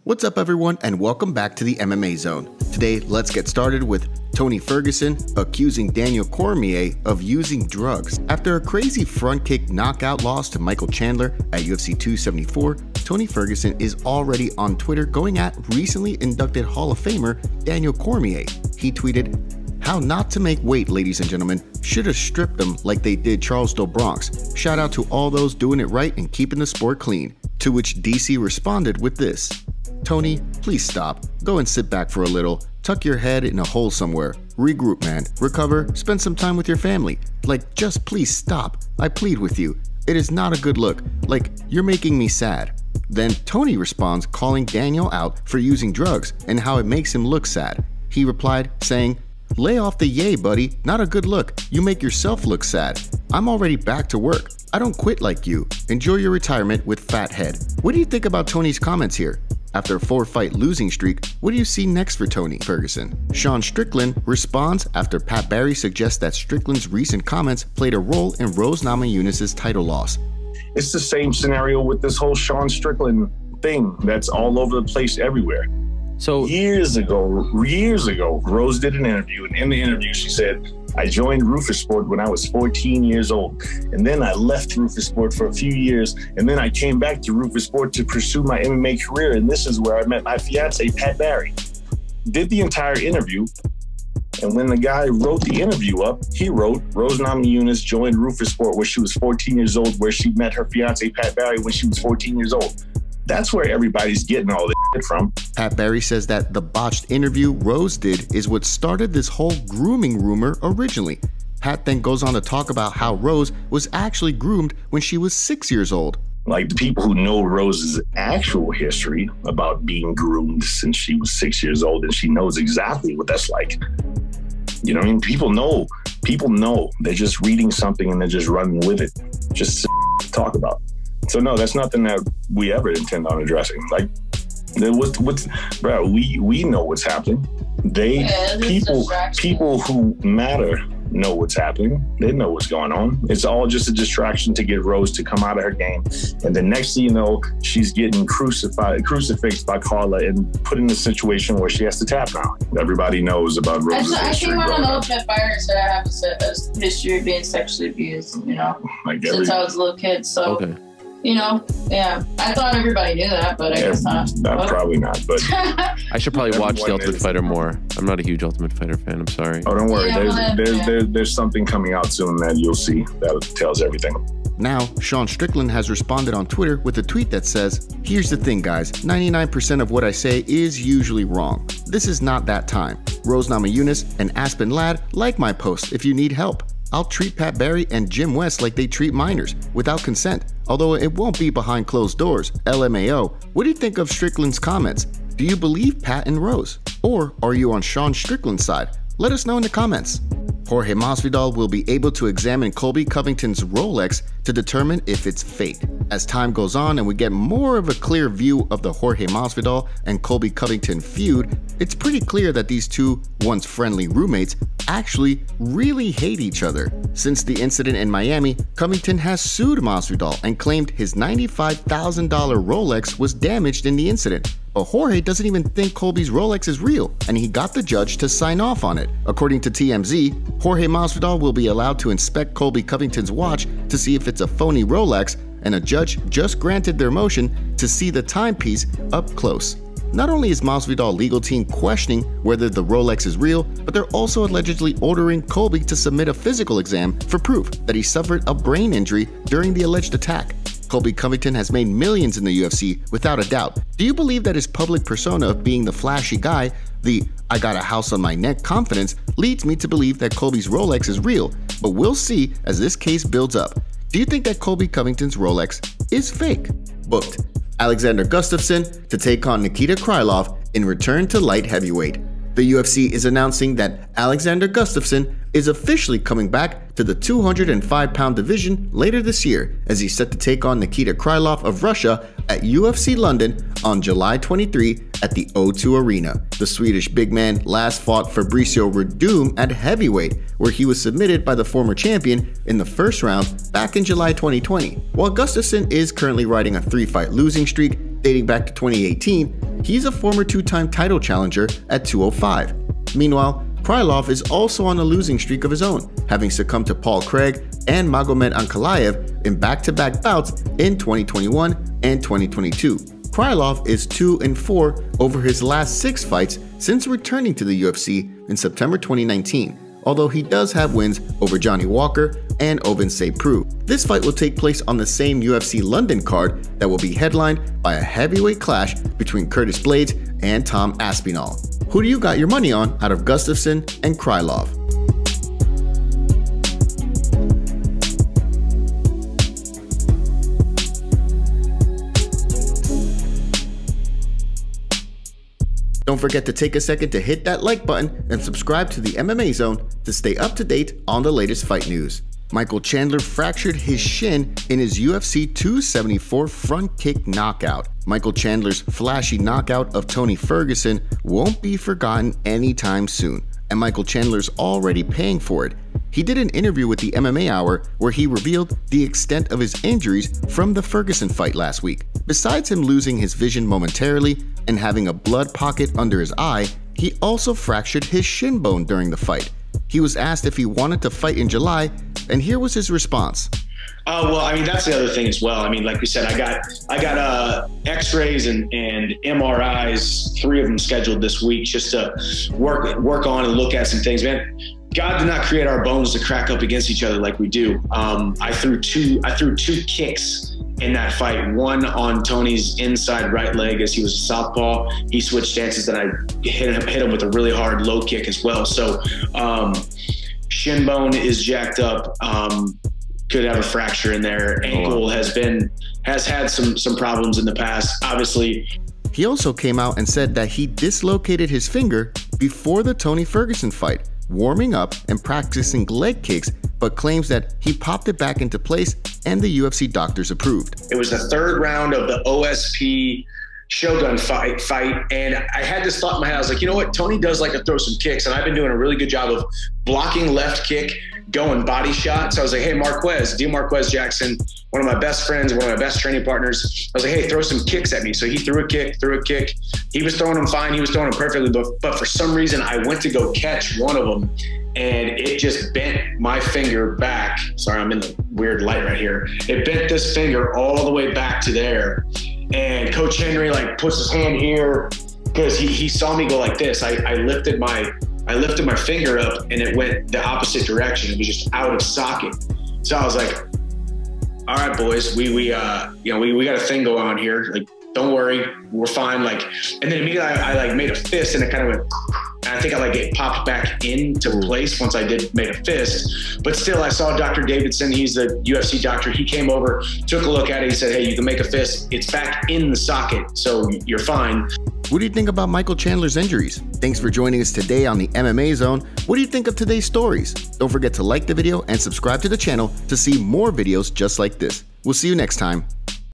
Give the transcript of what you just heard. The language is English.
What's up everyone and welcome back to the MMA Zone. Today, let's get started with Tony Ferguson accusing Daniel Cormier of using drugs. After a crazy front kick knockout loss to Michael Chandler at UFC 274, Tony Ferguson is already on Twitter going at recently inducted Hall of Famer Daniel Cormier. He tweeted, "How not to make weight, ladies and gentlemen. Should have stripped them like they did Charles Do Bronx. Shout out to all those doing it right and keeping the sport clean." To which DC responded with this, "Tony, please stop. Go and sit back for a little. Tuck your head in a hole somewhere. Regroup, man. Recover. Spend some time with your family. Like, just please stop. I plead with you. It is not a good look. Like, you're making me sad." Then Tony responds calling Daniel out for using drugs and how it makes him look sad. He replied saying, "Lay off the yay, buddy. Not a good look. You make yourself look sad. I'm already back to work. I don't quit like you. Enjoy your retirement with fat head." What do you think about Tony's comments here? After a 4-fight losing streak, what do you see next for Tony Ferguson? Sean Strickland responds after Pat Barry suggests that Strickland's recent comments played a role in Rose Namajunas' title loss. It's the same scenario with this whole Sean Strickland thing that's all over the place everywhere. So years ago, Rose did an interview, and in the interview she said, "I joined Rufus Sport when I was 14 years old, and then I left Rufus Sport for a few years, and then I came back to Rufus Sport to pursue my MMA career, and this is where I met my fiance, Pat Barry." Did the entire interview, and when the guy wrote the interview up, he wrote, "Rose Namajunas joined Rufus Sport when she was 14 years old, where she met her fiance, Pat Barry, when she was 14 years old." That's where everybody's getting all this shit from. Pat Barry says that the botched interview Rose did is what started this whole grooming rumor originally. Pat then goes on to talk about how Rose was actually groomed when she was 6 years old. Like, the people who know Rose's actual history about being groomed since she was 6 years old, and she knows exactly what that's like. You know what I mean? People know. They're just reading something and they're just running with it. Just to talk about. So no, that's nothing that we ever intend on addressing. Like, bro, we know what's happening. People who matter know what's happening. They know what's going on. It's all just a distraction to get Rose to come out of her game. And the next thing you know, she's getting crucifixed by Carla and put in a situation where she has to tap now. Everybody knows about Rose's history. I think one of the ultimate fighters that I have a history of being sexually abused, since I was a little kid. So. Okay. Yeah. I thought everybody knew that, but I guess not. Probably not, but... I should probably watch The Ultimate Fighter more. I'm not a huge Ultimate Fighter fan, I'm sorry. Oh, don't worry. There's something coming out soon that you'll see that tells everything. Now, Sean Strickland has responded on Twitter with a tweet that says, "Here's the thing, guys. 99% of what I say is usually wrong. This is not that time. Rose Namajunas and Aspen Ladd like my post if you need help. I'll treat Pat Barry and Jim West like they treat minors, without consent, although it won't be behind closed doors. LMAO. What do you think of Strickland's comments? Do you believe Pat and Rose? Or are you on Sean Strickland's side? Let us know in the comments." Jorge Masvidal will be able to examine Colby Covington's Rolex to determine if it's fake. As time goes on and we get more of a clear view of the Jorge Masvidal and Colby Covington feud, it's pretty clear that these two once friendly roommates actually really hate each other. Since the incident in Miami, Covington has sued Masvidal and claimed his $95,000 Rolex was damaged in the incident. But Jorge doesn't even think Colby's Rolex is real, and he got the judge to sign off on it. According to TMZ, Jorge Masvidal will be allowed to inspect Colby Covington's watch to see if it's a phony Rolex, and a judge just granted their motion to see the timepiece up close. Not only is Masvidal legal team questioning whether the Rolex is real, but they're also allegedly ordering Colby to submit a physical exam for proof that he suffered a brain injury during the alleged attack. Colby Covington has made millions in the UFC without a doubt. Do you believe that his public persona of being the flashy guy, the "I got a house on my neck" confidence, leads me to believe that Colby's Rolex is real? But we'll see as this case builds up. Do you think that Colby Covington's Rolex is fake? Booked. Alexander Gustaffson to take on Nikita Krylov in return to light heavyweight. The UFC is announcing that Alexander Gustaffson is officially coming back to the 205-pound division later this year, as he's set to take on Nikita Krylov of Russia at UFC London on July 23 at the O2 Arena. The Swedish big man last fought Fabricio Werdum at heavyweight, where he was submitted by the former champion in the first round back in July 2020. While Gustaffson is currently riding a 3-fight losing streak, Dating back to 2018, he's a former 2-time title challenger at 205. Meanwhile, Krylov is also on a losing streak of his own, having succumbed to Paul Craig and Magomed Ankalaev in back-to-back bouts in 2021 and 2022. Krylov is 2-4 over his last 6 fights since returning to the UFC in September 2019, although he does have wins over Johnny Walker and Ovin Seipru. This fight will take place on the same UFC London card that will be headlined by a heavyweight clash between Curtis Blaydes and Tom Aspinall. Who do you got your money on out of Gustaffson and Krylov? Don't forget to take a second to hit that like button and subscribe to the MMA Zone to stay up to date on the latest fight news. Michael Chandler fractured his shin in his UFC 274 front kick knockout. Michael Chandler's flashy knockout of Tony Ferguson won't be forgotten anytime soon, and Michael Chandler's already paying for it. He did an interview with the MMA Hour where he revealed the extent of his injuries from the Ferguson fight last week. Besides him losing his vision momentarily and having a blood pocket under his eye, he also fractured his shin bone during the fight. He was asked if he wanted to fight in July, and here was his response. Well, I mean, that's the other thing as well. I mean, like we said, I got X-rays and MRIs, 3 of them scheduled this week, just to work on and look at some things. Man, God did not create our bones to crack up against each other like we do. I threw two kicks in that fight. One on Tony's inside right leg as he was a southpaw. He switched stances, and I hit him with a really hard low kick as well. So shin bone is jacked up. Could have a fracture in there. Ankle has had some problems in the past, obviously. He also came out and said that he dislocated his finger before the Tony Ferguson fight, warming up and practicing leg kicks, but claims that he popped it back into place and the UFC doctors approved. It was the 3rd round of the OSP Shogun fight, and I had this thought in my head. I was like, you know what? Tony does like to throw some kicks, and I've been doing a really good job of blocking left kick, going body shot. So I was like, hey, Marquez Jackson, one of my best friends, one of my best training partners. I was like, hey, throw some kicks at me. So he threw a kick. He was throwing them fine. He was throwing them perfectly. But for some reason, I went to go catch one of them, and it just bent my finger back. Sorry, I'm in the weird light right here. It bent this finger all the way back to there. And Coach Henry like puts his hand here because he saw me go like this. I lifted my finger up, and it went the opposite direction. It was just out of socket. So I was like, all right, boys, we got a thing going on here. Like, don't worry, we're fine. Like, and then immediately I like made a fist, and it kind of went, and I think I like it popped back into place once I made a fist. But still, I saw Dr. Davidson. He's the UFC doctor. He came over, took a look at it. He said, hey, you can make a fist. It's back in the socket, so you're fine. What do you think about Michael Chandler's injuries? Thanks for joining us today on the MMA Zone. What do you think of today's stories? Don't forget to like the video and subscribe to the channel to see more videos just like this. We'll see you next time.